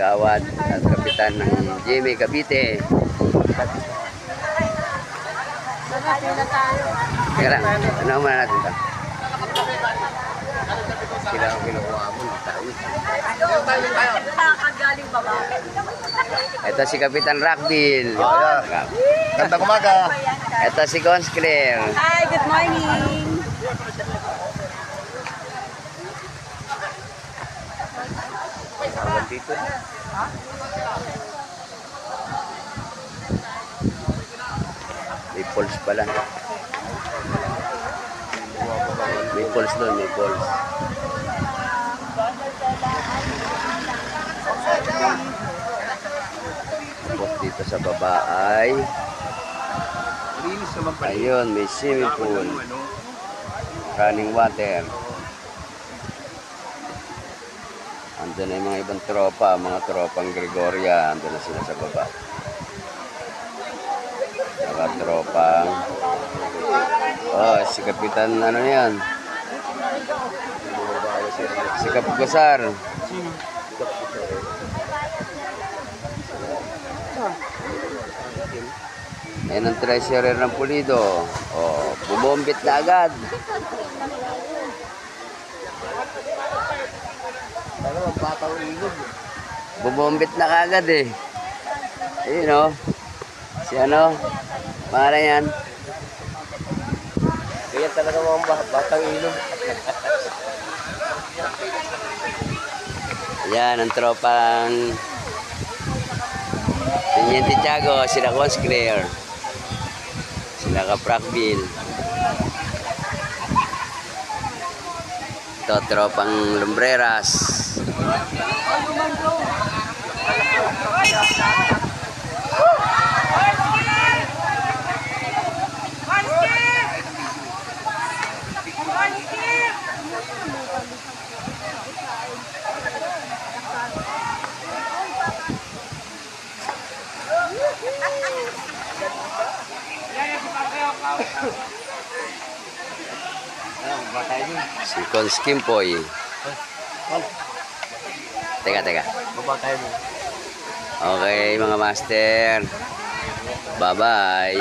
Kagawad at kapitan ng Jimmy Cavite. Teka lang, ano muna natin ito? Sila ang kinukuha mo. Ito si Kapitan Rockville. Ganda umaga. Ito si Cons Claire. Hi, good morning. Hanggang dito. May pulse pala. May pulse doon, may pulse. Tapos dito sa baba ay ayun, may swimming pool, running water. Andun na yung mga ibang tropa, mga tropang Gregoria. Andun na sila sa baba. Mga tropang si Kapitan ano yan, si Kapugusar. Ayan ang treasurer ng Pulido. Bumombit na agad. Bumombit na kagad eh. Ayun o. Si ano? Para yan. Kaya talaga mga batang ilog. Yan ang tropang Teniente Tiago, sila Cons Claire, sila Kaprakville. Ito tropang Lumbreras. Si Cons Kimpoy. Teka. Okay mga master. Bye-bye.